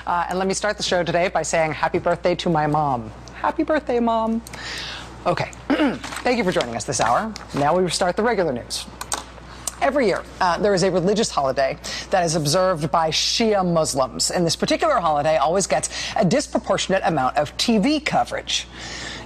And let me start the show today by saying happy birthday to my mom. Happy birthday, Mom. Okay, thank you for joining us this hour. Now we start the regular news. Every year, there is a religious holiday that is observed by Shia Muslims, and this particular holiday always gets a disproportionate amount of TV coverage.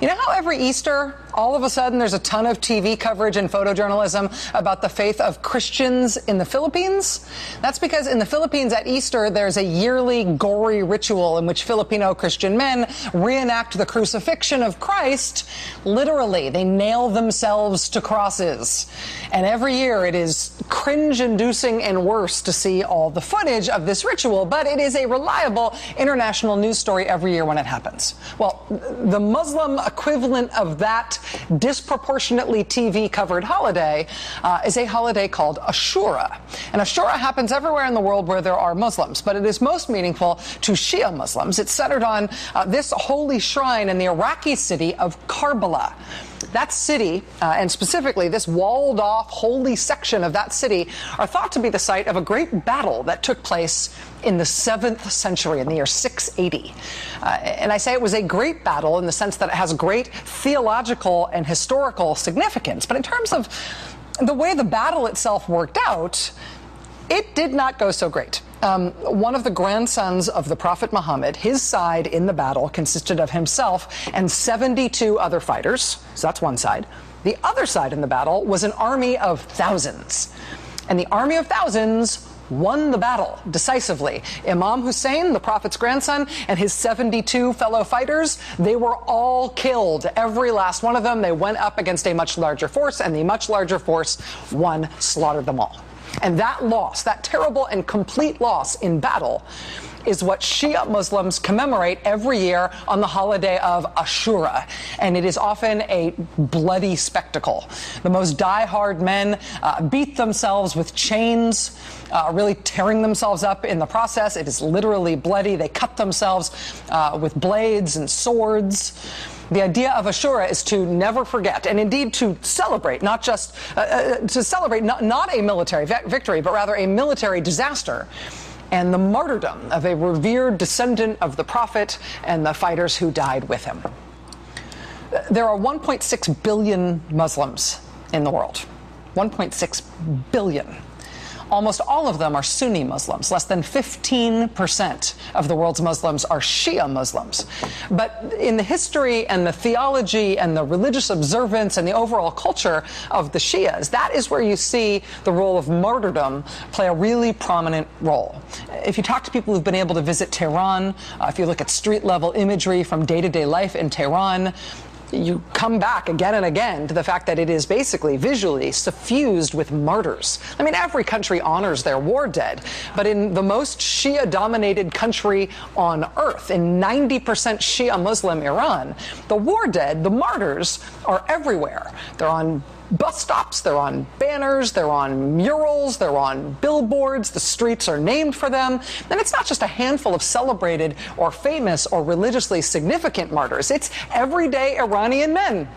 You know how every Easter, all of a sudden, there's a ton of TV coverage and photojournalism about the faith of Christians in the Philippines? That's because in the Philippines at Easter, there's a yearly gory ritual in which Filipino Christian men reenact the crucifixion of Christ. Literally, they nail themselves to crosses. And every year, it is cringe-inducing and worse to see all the footage of this ritual, but it is a reliable international news story every year when it happens. Well, the Muslim equivalent of that disproportionately TV-covered holiday is a holiday called Ashura. And Ashura happens everywhere in the world where there are Muslims, but it is most meaningful to Shia Muslims. It's centered on this holy shrine in the Iraqi city of Karbala. That city, and specifically this walled-off holy section of that city, are thought to be the site of a great battle that took place in the 7th century, in the year 680. And I say it was a great battle in the sense that it has great theological and historical significance. But in terms of the way the battle itself worked out, it did not go so great. One of the grandsons of the Prophet Muhammad, his side in the battle consisted of himself and 72 other fighters. So that's one side. The other side in the battle was an army of thousands. And the army of thousands won the battle decisively. Imam Hussein, the Prophet's grandson, and his 72 fellow fighters, they were all killed. Every last one of them. They went up against a much larger force, and the much larger force won, slaughtered them all. And that loss, that terrible and complete loss in battle, is what Shia Muslims commemorate every year on the holiday of Ashura. And it is often a bloody spectacle. The most die-hard men beat themselves with chains, really tearing themselves up in the process. It is literally bloody. They cut themselves with blades and swords. The idea of Ashura is to never forget, and indeed to celebrate, not just to celebrate not a military victory, but rather a military disaster, and the martyrdom of a revered descendant of the Prophet and the fighters who died with him. There are 1.6 billion Muslims in the world. 1.6 billion. Almost all of them are Sunni Muslims. Less than 15% of the world's Muslims are Shia Muslims. But in the history and the theology and the religious observance and the overall culture of the Shias, that is where you see the role of martyrdom play a really prominent role. If you talk to people who've been able to visit Tehran, if you look at street-level imagery from day-to-day life in Tehran, you come back again and again to the fact that it is basically visually suffused with martyrs. I mean, every country honors their war dead, but in the most Shia-dominated country on earth, in 90% Shia Muslim Iran, the war dead, the martyrs, are everywhere. They're on bus stops, they're on banners, they're on murals, they're on billboards, the streets are named for them. And it's not just a handful of celebrated or famous or religiously significant martyrs. It's everyday Iranian men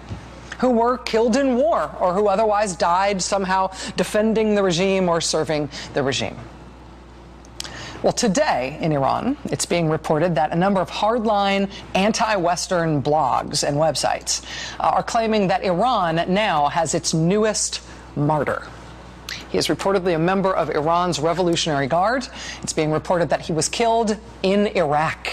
who were killed in war or who otherwise died somehow defending the regime or serving the regime. Well, today in Iran, it's being reported that a number of hardline, anti-Western blogs and websites are claiming that Iran now has its newest martyr. He is reportedly a member of Iran's Revolutionary Guard. It's being reported that he was killed in Iraq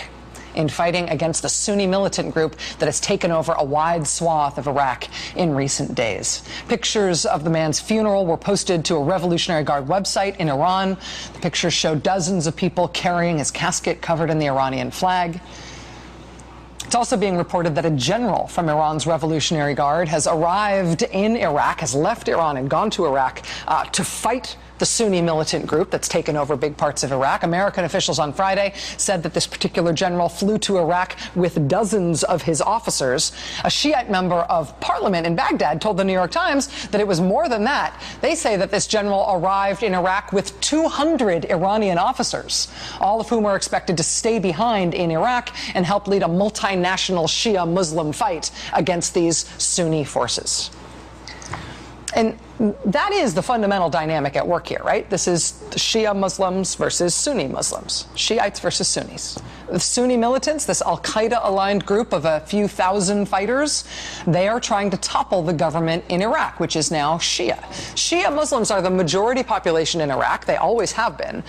in fighting against the Sunni militant group that has taken over a wide swath of Iraq in recent days. Pictures of the man's funeral were posted to a Revolutionary Guard website in Iran. The pictures show dozens of people carrying his casket covered in the Iranian flag. It's also being reported that a general from Iran's Revolutionary Guard has arrived in Iraq, has left Iran and gone to Iraq to fight the Sunni militant group that's taken over big parts of Iraq. American officials on Friday said that this particular general flew to Iraq with dozens of his officers. A Shiite member of parliament in Baghdad told the New York Times that it was more than that. They say that this general arrived in Iraq with 200 Iranian officers, all of whom are expected to stay behind in Iraq and help lead a multinational Shia Muslim fight against these Sunni forces. And That is the fundamental dynamic at work here, right? This is Shia Muslims versus Sunni Muslims, Shiites versus Sunnis. The Sunni militants, this al-Qaeda-aligned group of a few thousand fighters, they are trying to topple the government in Iraq, which is now Shia. Shia Muslims are the majority population in Iraq. They always have been.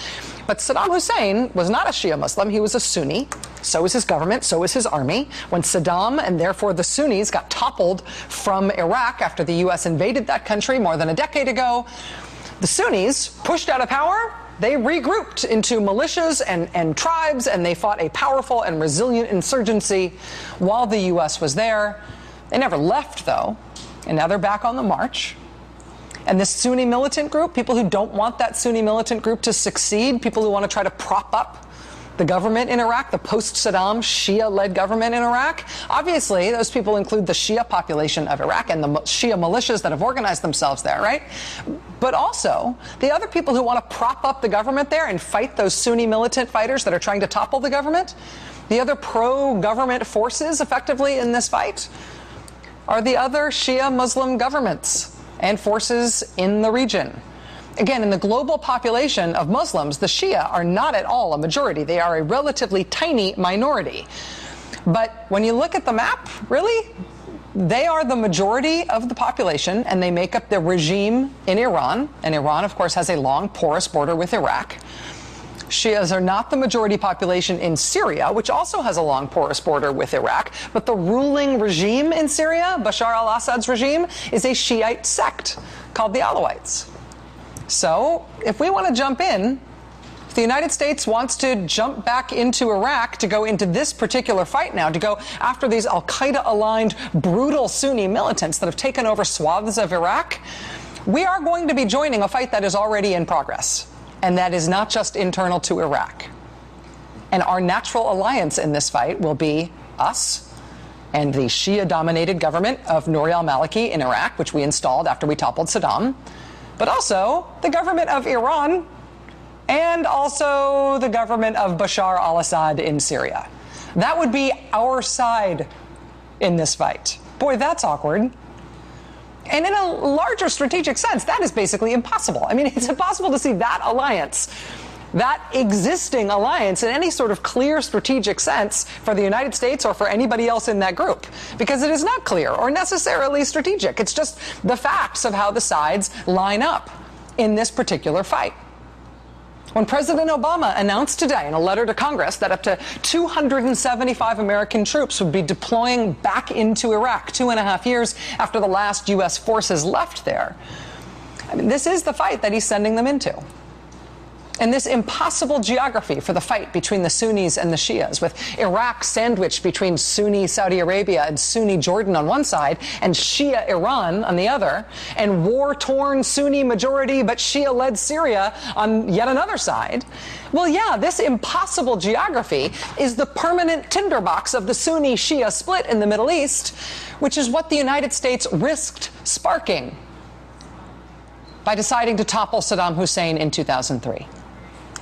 But Saddam Hussein was not a Shia Muslim. He was a Sunni. So was his government. So was his army. When Saddam and therefore the Sunnis got toppled from Iraq after the U.S. invaded that country more than a decade ago, the Sunnis, pushed out of power, they regrouped into militias and tribes, and they fought a powerful and resilient insurgency while the U.S. was there. They never left, though, and now they're back on the march. And this Sunni militant group, people who don't want that Sunni militant group to succeed, people who want to try to prop up the government in Iraq, the post-Saddam Shia-led government in Iraq, obviously those people include the Shia population of Iraq and the Shia militias that have organized themselves there, right? But also the other people who want to prop up the government there and fight those Sunni militant fighters that are trying to topple the government, the other pro-government forces effectively in this fight are the other Shia Muslim governments and forces in the region. Again, in the global population of Muslims, the Shia are not at all a majority. They are a relatively tiny minority. But when you look at the map, really, they are the majority of the population, and they make up the regime in Iran. And Iran, of course, has a long, porous border with Iraq. Shias are not the majority population in Syria, which also has a long, porous border with Iraq. But the ruling regime in Syria, Bashar al-Assad's regime, is a Shiite sect called the Alawites. So if we want to jump in, if the United States wants to jump back into Iraq to go into this particular fight now, to go after these al-Qaeda-aligned, brutal Sunni militants that have taken over swaths of Iraq, we are going to be joining a fight that is already in progress. And that is not just internal to Iraq. And our natural alliance in this fight will be us and the Shia-dominated government of Nouri al-Maliki in Iraq, which we installed after we toppled Saddam, but also the government of Iran and also the government of Bashar al-Assad in Syria. That would be our side in this fight. Boy, that's awkward. And in a larger strategic sense, that is basically impossible. I mean, it's impossible to see that alliance, that existing alliance in any sort of clear strategic sense for the United States or for anybody else in that group, because it is not clear or necessarily strategic. It's just the facts of how the sides line up in this particular fight. When President Obama announced today in a letter to Congress that up to 275 American troops would be deploying back into Iraq 2.5 years after the last U.S. forces left there, I mean, this is the fight that he's sending them into. And this impossible geography for the fight between the Sunnis and the Shias, with Iraq sandwiched between Sunni Saudi Arabia and Sunni Jordan on one side and Shia Iran on the other, and war-torn Sunni majority but Shia-led Syria on yet another side. Well, yeah, this impossible geography is the permanent tinderbox of the Sunni-Shia split in the Middle East, which is what the United States risked sparking by deciding to topple Saddam Hussein in 2003.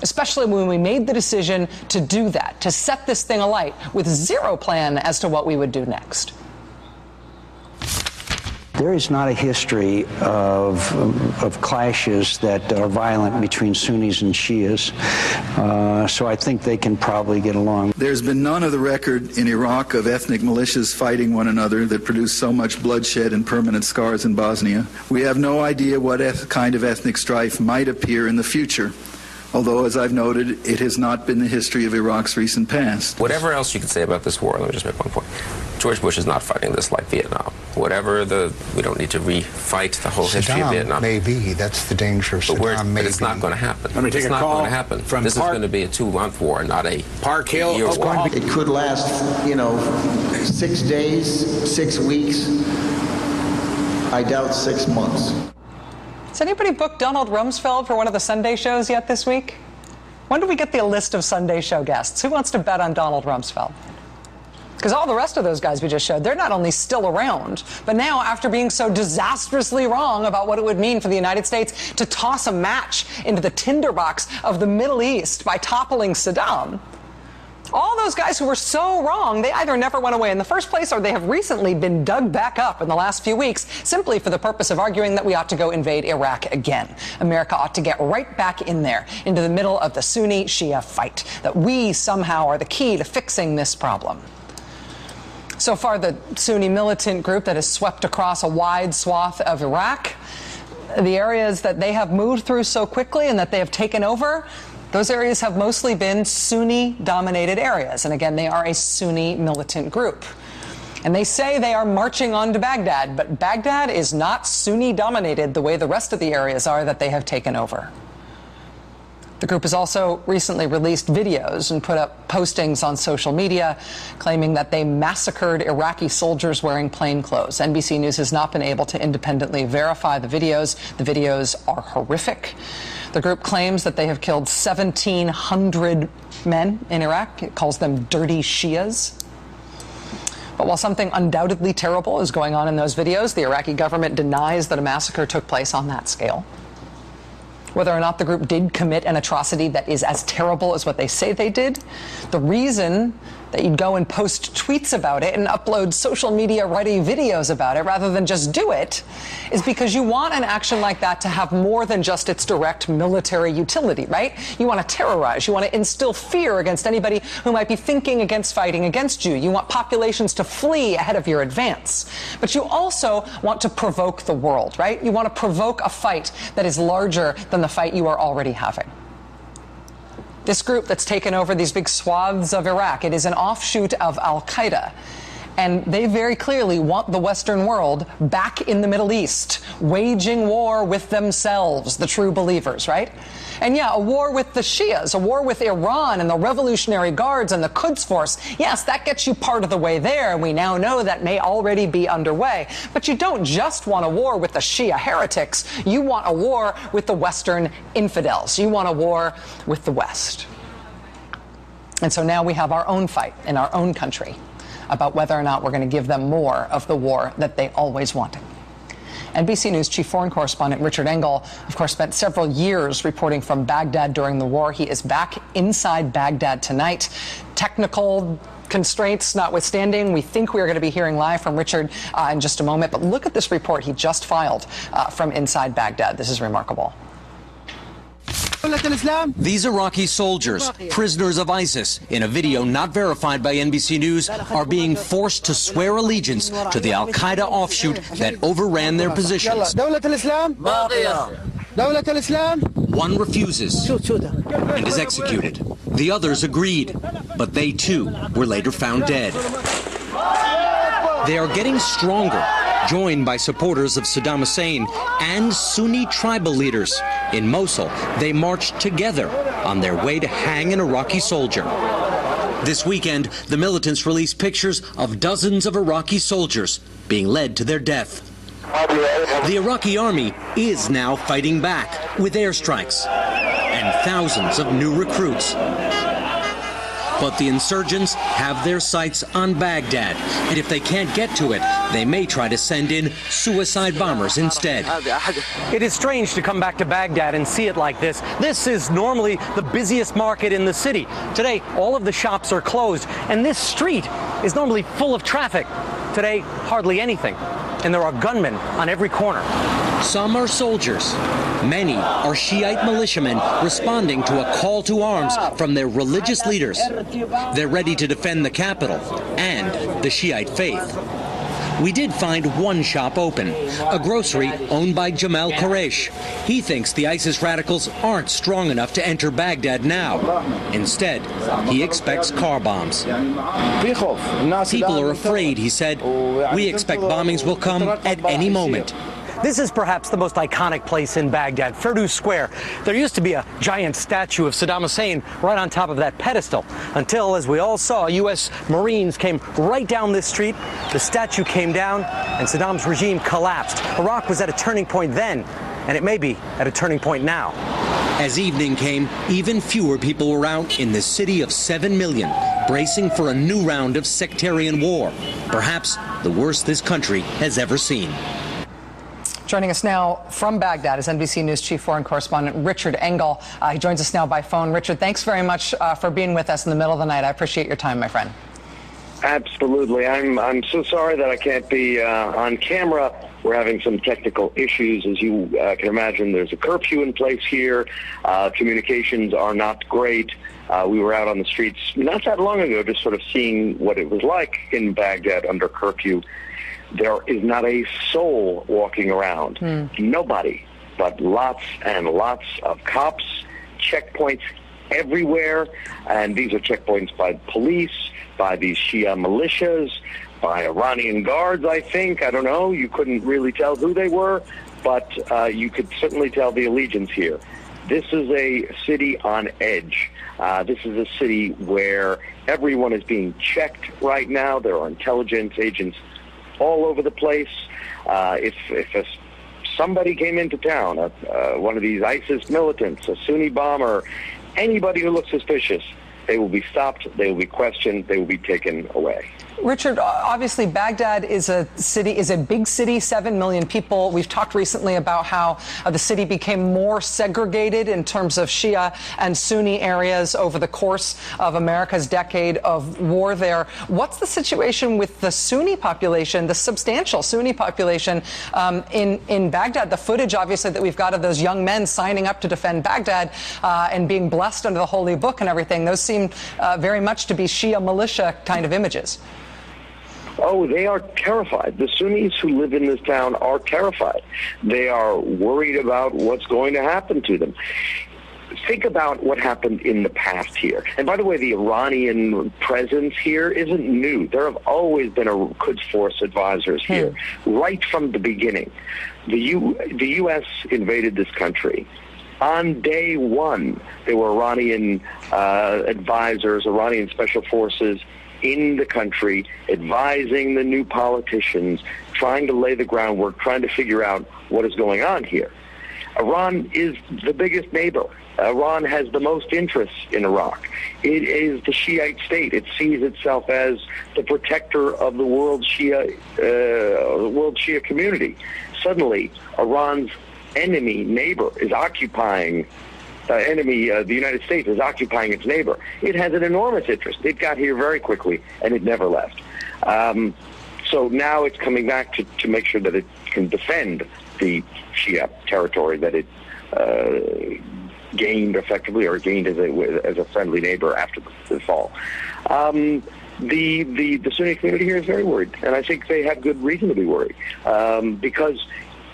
Especially when we made the decision to do that, to set this thing alight with zero plan as to what we would do next. There is not a history of clashes that are violent between Sunnis and Shias, so I think they can probably get along. There's been none of the record in Iraq of ethnic militias fighting one another that produced so much bloodshed and permanent scars in Bosnia. We have no idea what kind of ethnic strife might appear in the future, although, as I've noted, it has not been the history of Iraq's recent past. Whatever else you could say about this war, let me just make one point. George Bush is not fighting this like Vietnam. We don't need to refight the whole history of Vietnam. Maybe. That's the danger of Saddam. But it's not going to happen. Let me take it's a not call going to happen. From this is going to be a 2-month war, not a Park Hill, year war. It could last, 6 days, 6 weeks. I doubt 6 months. Has anybody booked Donald Rumsfeld for one of the Sunday shows yet this week? When do we get the list of Sunday show guests? Who wants to bet on Donald Rumsfeld? Because all the rest of those guys we just showed, they're not only still around, but now, after being so disastrously wrong about what it would mean for the United States to toss a match into the tinderbox of the Middle East by toppling Saddam, all those guys who were so wrong, they either never went away in the first place or they have recently been dug back up in the last few weeks simply for the purpose of arguing that we ought to go invade Iraq again. America ought to get right back in there, into the middle of the Sunni-Shia fight, that we somehow are the key to fixing this problem. So far, the Sunni militant group that has swept across a wide swath of Iraq, the areas that they have moved through so quickly and that they have taken over, those areas have mostly been Sunni-dominated areas. And again, they are a Sunni militant group. And they say they are marching on to Baghdad, but Baghdad is not Sunni-dominated the way the rest of the areas are that they have taken over. The group has also recently released videos and put up postings on social media claiming that they massacred Iraqi soldiers wearing plain clothes. NBC News has not been able to independently verify the videos. The videos are horrific. The group claims that they have killed 1,700 men in Iraq. It calls them dirty Shias. But while something undoubtedly terrible is going on in those videos, the Iraqi government denies that a massacre took place on that scale. Whether or not the group did commit an atrocity that is as terrible as what they say they did, the reason that you'd go and post tweets about it and upload social media ready videos about it rather than just do it is because you want an action like that to have more than just its direct military utility, right? You want to terrorize, you want to instill fear against anybody who might be thinking against fighting against you. You want populations to flee ahead of your advance. But you also want to provoke the world, right? You want to provoke a fight that is larger than the fight you are already having. This group that's taken over these big swaths of Iraq, it is an offshoot of al-Qaeda. And they very clearly want the Western world back in the Middle East, waging war with themselves, the true believers, right? And yeah, a war with the Shias, a war with Iran and the Revolutionary Guards and the Quds Force. Yes, that gets you part of the way there, and we now know that may already be underway. But you don't just want a war with the Shia heretics. You want a war with the Western infidels. You want a war with the West. And so now we have our own fight in our own country about whether or not we're going to give them more of the war that they always wanted. NBC News chief foreign correspondent Richard Engel, of course, spent several years reporting from Baghdad during the war. He is back inside Baghdad tonight. Technical constraints notwithstanding, we think we are going to be hearing live from Richard in just a moment. But look at this report he just filed from inside Baghdad. This is remarkable. These Iraqi soldiers, prisoners of ISIS, in a video not verified by NBC News, are being forced to swear allegiance to the al-Qaeda offshoot that overran their positions. One refuses and is executed. The others agreed, but they too were later found dead. They are getting stronger, joined by supporters of Saddam Hussein and Sunni tribal leaders. In Mosul, they marched together on their way to hang an Iraqi soldier. This weekend, the militants released pictures of dozens of Iraqi soldiers being led to their death. The Iraqi army is now fighting back with airstrikes and thousands of new recruits. But the insurgents have their sights on Baghdad, and if they can't get to it, they may try to send in suicide bombers instead. It is strange to come back to Baghdad and see it like this. This is normally the busiest market in the city. Today, all of the shops are closed, and this street is normally full of traffic. Today, hardly anything, and there are gunmen on every corner. Some are soldiers. Many are Shiite militiamen responding to a call to arms from their religious leaders. They're ready to defend the capital and the Shiite faith. We did find one shop open, a grocery owned by Jamal Quresh. He thinks the ISIS radicals aren't strong enough to enter Baghdad now. Instead, he expects car bombs. People are afraid, he said. We expect bombings will come at any moment. This is perhaps the most iconic place in Baghdad, Firdous Square. There used to be a giant statue of Saddam Hussein right on top of that pedestal, until, as we all saw, U.S. Marines came right down this street, the statue came down, and Saddam's regime collapsed. Iraq was at a turning point then, and it may be at a turning point now. As evening came, even fewer people were out in the city of 7 million, bracing for a new round of sectarian war, perhaps the worst this country has ever seen. Joining us now from Baghdad is NBC News Chief Foreign Correspondent Richard Engel. He joins us now by phone. Richard, thanks very much for being with us in the middle of the night. I appreciate your time, my friend. Absolutely. I'm so sorry that I can't be on camera. We're having some technical issues. As you can imagine, there's a curfew in place here. Communications are not great. We were out on the streets not that long ago just sort of seeing what it was like in Baghdad under curfew. There is not a soul walking around. Nobody, but lots and lots of cops, checkpoints everywhere. And these are checkpoints by police, by these Shia militias, by Iranian guards, I think. I don't know. You couldn't really tell who they were, but you could certainly tell the allegiance here. This is a city on edge. This is a city where everyone is being checked right now. There are intelligence agents all over the place. If somebody came into town, one of these ISIS militants, a Sunni bomber, anybody who looks suspicious, they will be stopped, they will be questioned, they will be taken away. Richard, obviously Baghdad is a big city, 7 million people. We've talked recently about how the city became more segregated in terms of Shia and Sunni areas over the course of America's decade of war there. What's the situation with the Sunni population, the substantial Sunni population in Baghdad? The footage, obviously, that we've got of those young men signing up to defend Baghdad and being blessed under the holy book and everything, those seem very much to be Shia militia kind of images. Oh, they are terrified. The Sunnis who live in this town are terrified. They are worried about what's going to happen to them. Think about what happened in the past here. And by the way, the Iranian presence here isn't new. There have always been Quds Force advisors here, right from the beginning. The U.S. invaded this country. On day one, there were Iranian advisors, Iranian special forces in the country, advising the new politicians, trying to lay the groundwork, trying to figure out what is going on here. Iran is the biggest neighbor. Iran has the most interests in Iraq. It is the Shiite state. It sees itself as the protector of the world Shia community. Suddenly, Iran's neighbor is occupying the United States is occupying its neighbor. It has an enormous interest. It got here very quickly, and it never left. So now it's coming back to make sure that it can defend the Shia territory that it gained effectively, or gained as a friendly neighbor after the fall. The Sunni community here is very worried, and I think they have good reason to be worried, because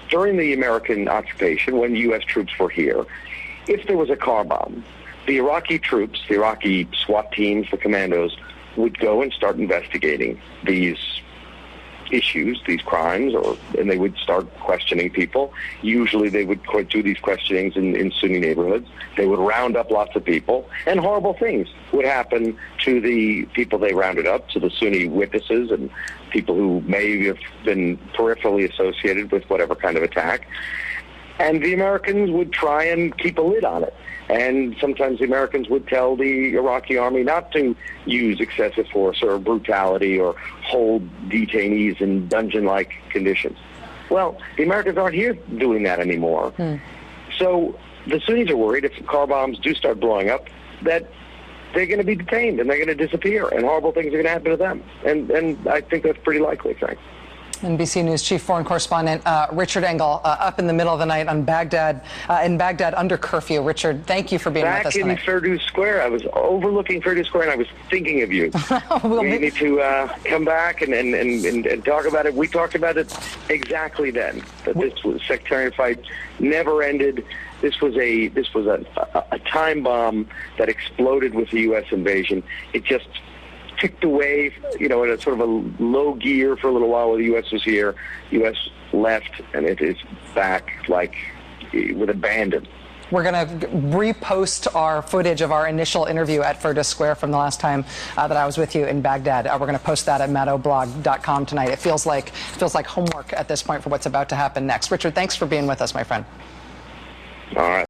during the American occupation, when U.S. troops were here, if there was a car bomb, the Iraqi troops, the Iraqi SWAT teams, the commandos, would go and start investigating these issues, these crimes, and they would start questioning people. Usually they would do these questionings in Sunni neighborhoods. They would round up lots of people, and horrible things would happen to the people they rounded up, to the Sunni witnesses and people who may have been peripherally associated with whatever kind of attack. And the Americans would try and keep a lid on it. And sometimes the Americans would tell the Iraqi army not to use excessive force or brutality or hold detainees in dungeon-like conditions. Well, the Americans aren't here doing that anymore. So the Sunnis are worried if car bombs do start blowing up that they're going to be detained and they're going to disappear and horrible things are going to happen to them. And I think that's pretty likely, Frank. NBC News Chief Foreign Correspondent Richard Engel, up in the middle of the night in Baghdad under curfew. Richard, thank you for being with us tonight. Back in Firdows Square. I was overlooking Firdows Square, and I was thinking of you. We need to come back and talk about it. We talked about it exactly then, that this sectarian fight never ended. This was a time bomb that exploded with the U.S. invasion. It just ticked away, in a sort of a low gear for a little while the U.S. was here. U.S. left, and it is back with abandon. We're going to repost our footage of our initial interview at Firdows Square from the last time that I was with you in Baghdad. We're going to post that at maddowblog.com tonight. It feels like homework at this point for what's about to happen next. Richard, thanks for being with us, my friend. All right.